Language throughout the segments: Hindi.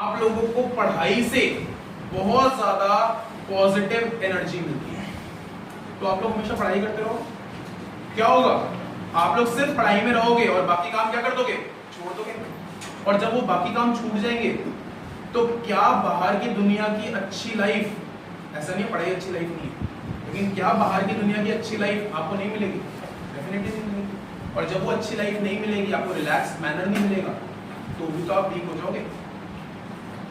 आप लोगों को पढ़ाई से बहुत ज्यादा पॉजिटिव एनर्जी मिलती है। तो आप लोग हमेशा पढ़ाई करते रहो, क्या होगा, आप लोग सिर्फ पढ़ाई में रहोगे और बाकी काम क्या कर दोगे, छोड़ दोगे। और जब वो बाकी काम छूट जाएंगे तो क्या बाहर की दुनिया की अच्छी लाइफ, ऐसा नहीं पढ़ाई अच्छी लाइफ नहीं है, लेकिन क्या बाहर की दुनिया की अच्छी लाइफ आपको नहीं मिलेगी? डेफिनेटली नहीं मिलेगी। और जब वो अच्छी लाइफ नहीं मिलेगी, आपको रिलैक्स मैनर नहीं मिलेगा, तो भी तो आप वीक हो जाओगे।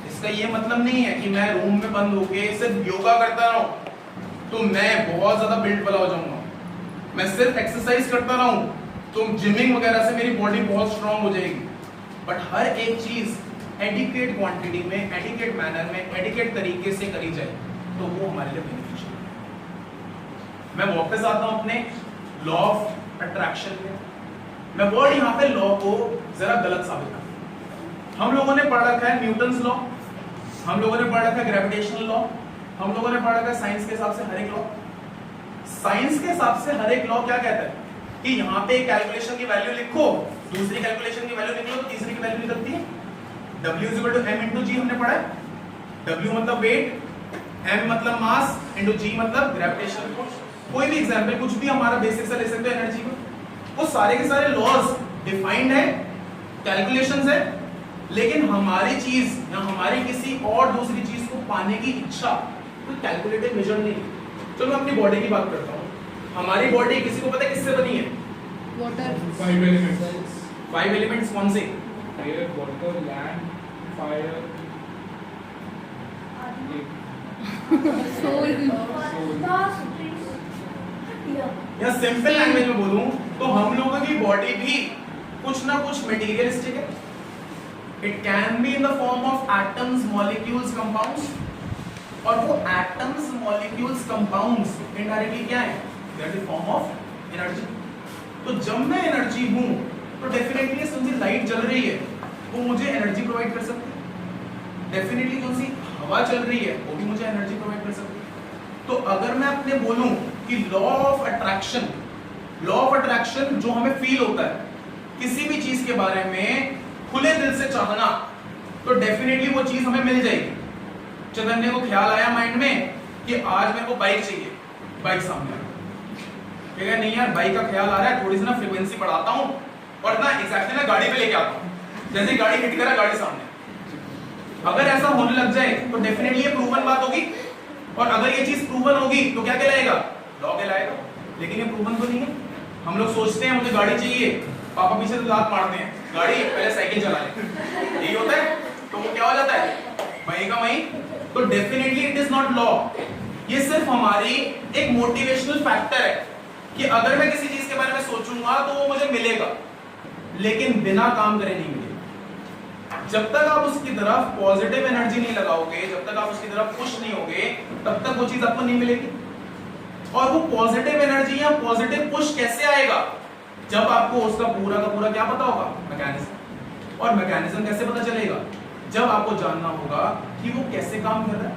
इसका ये मतलब नहीं है कि मैं रूम में बंद होके सिर्फ योगा करता रहूं तो मैं बहुत ज्यादा बिल्ड वाला हो जाऊंगा। मैं सिर्फ एक्सरसाइज करता रहूं तो जिमिंग वगैरह से मेरी बॉडी बहुत स्ट्रांग हो जाएगी। बट हर एक चीज एडिक्वेट क्वांटिटी में, एडिक्वेट मैनर में, एडिक्वेट तरीके से करी जाए तो वो हमारे लिए बेनिफिशियल है। मैं वापस आता हूं अपने लॉ ऑफ अट्रैक्शन में। मैं वर्ड यहां पे लॉ को जरा गलत साबित कर, हम लोगों ने पढ़ रखा है न्यूटन्स लॉ, हम लोगों ने पढ़ रखा है ग्रेविटेशनल लॉ, हम लोगों ने पढ़ रखा है साइंस के हिसाब से हर एक लॉ। साइंस के हिसाब से हर एक लॉ क्या कहता है कि यहां पे कैलकुलेशन की वैल्यू लिखो, दूसरी कैलकुलेशन की वैल्यू निकलो तो तीसरी की वैल्यू निकलती है। W = m × g हमने पढ़ा है। W मतलब वेट, m मतलब मास, × g मतलब ग्रेविटेशनल फोर्स। कोई भी एग्जांपल, कुछ भी हमारा बेसिक से ले सकते हो एनर्जी को, वो सारे के सारे लॉज डिफाइंड है, कैलकुलेशंस है। लेकिन हमारी चीज या हमारी किसी और दूसरी चीज को पाने की इच्छा कोई कैलकुलेटेड मेजर नहीं है। चलो मैं अपनी बॉडी की बात करता हूँ। हमारी बॉडी किसी को पता है किससे बनी है? वाटर। 5 एलिमेंट्स। 5 एलिमेंट्स कौन से? Air, water, land, fire, soul. या सिंपल लैंग्वेज में बोलूं तो हम लोगों की बॉडी भी कुछ ना कुछ मटेरियलिस्टिक है। It can be in the form of atoms, molecules, compounds. और वो एटम्स, मॉलिक्यूल्स, कंपाउंड्स इनडायरेक्टली क्या है? They are the form of energy. तो जब मैं एनर्जी हूं तो डेफिनेटली समझिए लाइट जल रही है वो मुझे एनर्जी प्रोवाइड कर सकती है। डेफिनेटली कौन सी हवा चल रही है वो भी मुझे एनर्जी प्रोवाइड कर सकती है। तो अगर मैं अपने बोलूं कि law of attraction, law of attraction जो हमें फील होता है किसी भी चीज के बारे में खुले दिल से चाहना, तो डेफिनेटली वो चीज हमें मिल जाएगी। चैतन्य को ख्याल आया माइंड में कि आज मेरे को बाइक चाहिए, बाइक सामने आ गई, नहीं यार बाइक का ख्याल आ रहा है, थोड़ी सी ना फ्रीक्वेंसी बढ़ाता हूं और ना एग्जैक्टली ना गाड़ी पे लेके आता हूं, जैसे गाड़ी हिट करा गाड़ी सामने। अगर ऐसा होने लग जाए तो डेफिनेटली ये प्रूवन बात होगी। और अगर ये चीज प्रूवन होगी तो क्या कहलाएगा? लॉ कहलाएगा। लेकिन ये प्रूवन तो नहीं है। हम लोग सोचते हैं मुझे गाड़ी चाहिए, पापा पीछे से लात मारते हैं, गाड़ी पहले साइकिल चला ले, यही होता है। तो वो क्या हो जाता है? वही का वही। तो definitely it is not law. ये सिर्फ हमारी एक मोटिवेशनल फैक्टर है कि अगर मैं किसी चीज के बारे में सोचूंगा तो वो मुझे मिलेगा, लेकिन बिना काम करे नहीं मिलेगा। जब तक आप उसकी तरफ पॉजिटिव एनर्जी नहीं लगाओगे, जब तक आप उसकी तरफ पुश नहीं होगे, तब तक वो चीज आपको नहीं मिलेगी। और वो पॉजिटिव एनर्जी या पॉजिटिव पुश कैसे आएगा? जब आपको उसका पूरा का पूरा क्या पता होगा? मैकेनिज्म। और मैकेनिज्म कैसे पता चलेगा? जब आपको जानना होगा कि वो कैसे काम कर रहा है।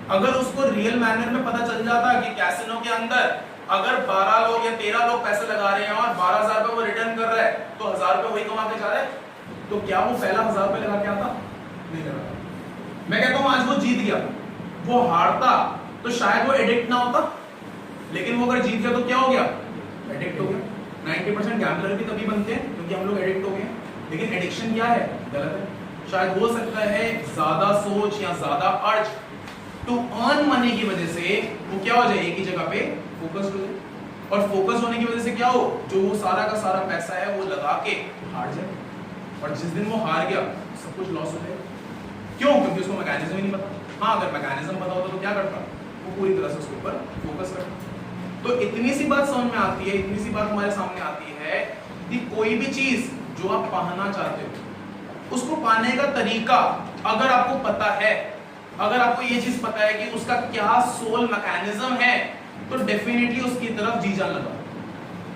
अगर उसको रियल मैनर में पता चल जाता कि कैसीनो के अंदर अगर 12 लोग या 13 लोग पैसे लगा रहे हैं और 12,000 रुपए वो रिटर्न कर रहा है तो 1,000 रुपए वही कमा के जा रहा है, तो क्या वो पहला 1,000 रुपए लगा के आता? नहीं लगा। मैं कहता हूं आज वो जीत गया, वो हारता तो शायद वो एडिक्ट ना होता, लेकिन वो अगर जीत गया तो क्या हो गया? एडिक्ट हो गया। 90% गैम्बलर भी तभी बनते हैं क्योंकि हम लोग एडिक्ट हो गए। लेकिन एडिक्शन क्या है? गलत है। शायद हो सकता है ज्यादा सोच या ज्यादा अर्ज टू अर्न मनी की वजह से वो क्या हो जाए? एक ही जगह पे फोकस हो जाए। और फोकस होने की वजह से क्या हो? जो वो सारा का सारा पैसा है वो लगा के हार जाए। और जिस दिन वो हार गया सब कुछ लॉस हो जाएगा। क्यों? क्योंकि उसको मैकेनिज्म ही नहीं पता। हाँ, अगर मैकेनिज्म पता होता तो क्या करता? वो पूरी तरह से उसके ऊपर फोकस करता। तो इतनी सी बात समझ में आती है, इतनी सी बात हमारे सामने आती है कि कोई भी चीज जो आप पाना चाहते हो उसको पाने का तरीका अगर आपको पता है, अगर आपको ये चीज पता है कि उसका क्या सोल मैकेनिज्म है, तो डेफिनेटली उसकी तरफ जी जान लगा।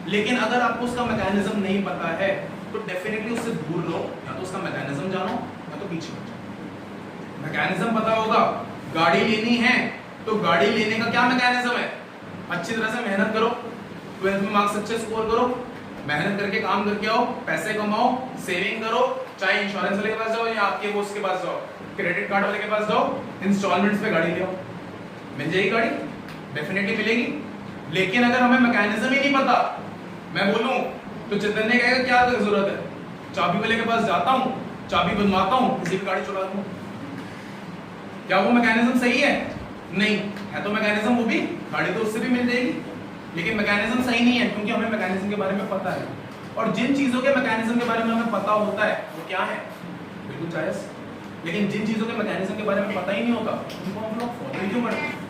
लेकिन अगर आपको उसका मैकेनिज्म नहीं पता है तो डेफिनेटली उससे दूर रहो, या तो उसका मैकेनिज्म जानो या तो पीछे हट जाओ। मैकेनिज्म पता होगा, गाड़ी लेनी है तो गाड़ी लेने का क्या मैकेनिज्म है? अच्छी तरह से मेहनत करो, 12th में मार्क्स अच्छे स्कोर करो, मेहनत करके काम करके आओ, पैसे कमाओ, सेविंग करो, चाहे इंश्योरेंस वाले के पास जाओ या आपके वो उसके पास जाओ, क्रेडिट कार्ड वाले के पास जाओ, इंस्टॉलमेंट्स पे गाड़ी ले आओ, मिल जाएगी गाड़ी, डेफिनेटली मिलेगी। लेकिन अगर हमें मैकेनिज्म ही नहीं पता, मैं बोलूं तो चैतन्य कहेगा क्या जरूरत है, चाबी वाले के पास जाता हूं, चाबी बनवाता हूं, किसी की गाड़ी चुरा दूं। क्या वो मैकेनिज्म सही है? नहीं है। तो मैकेनिज्म वो भी, गाड़ी तो उससे भी मिल जाएगी, लेकिन मैकेनिज्म सही नहीं है क्योंकि हमें मैकेनिज्म के बारे में पता है। और जिन चीजों के मैकेनिज्म के बारे में हमें पता होता है वो क्या है, बिल्कुल जायज। लेकिन जिन चीजों के मैकेनिज्म के बारे में पता ही नहीं होता उनको हम लोग फॉलो ही क्यों करते हैं?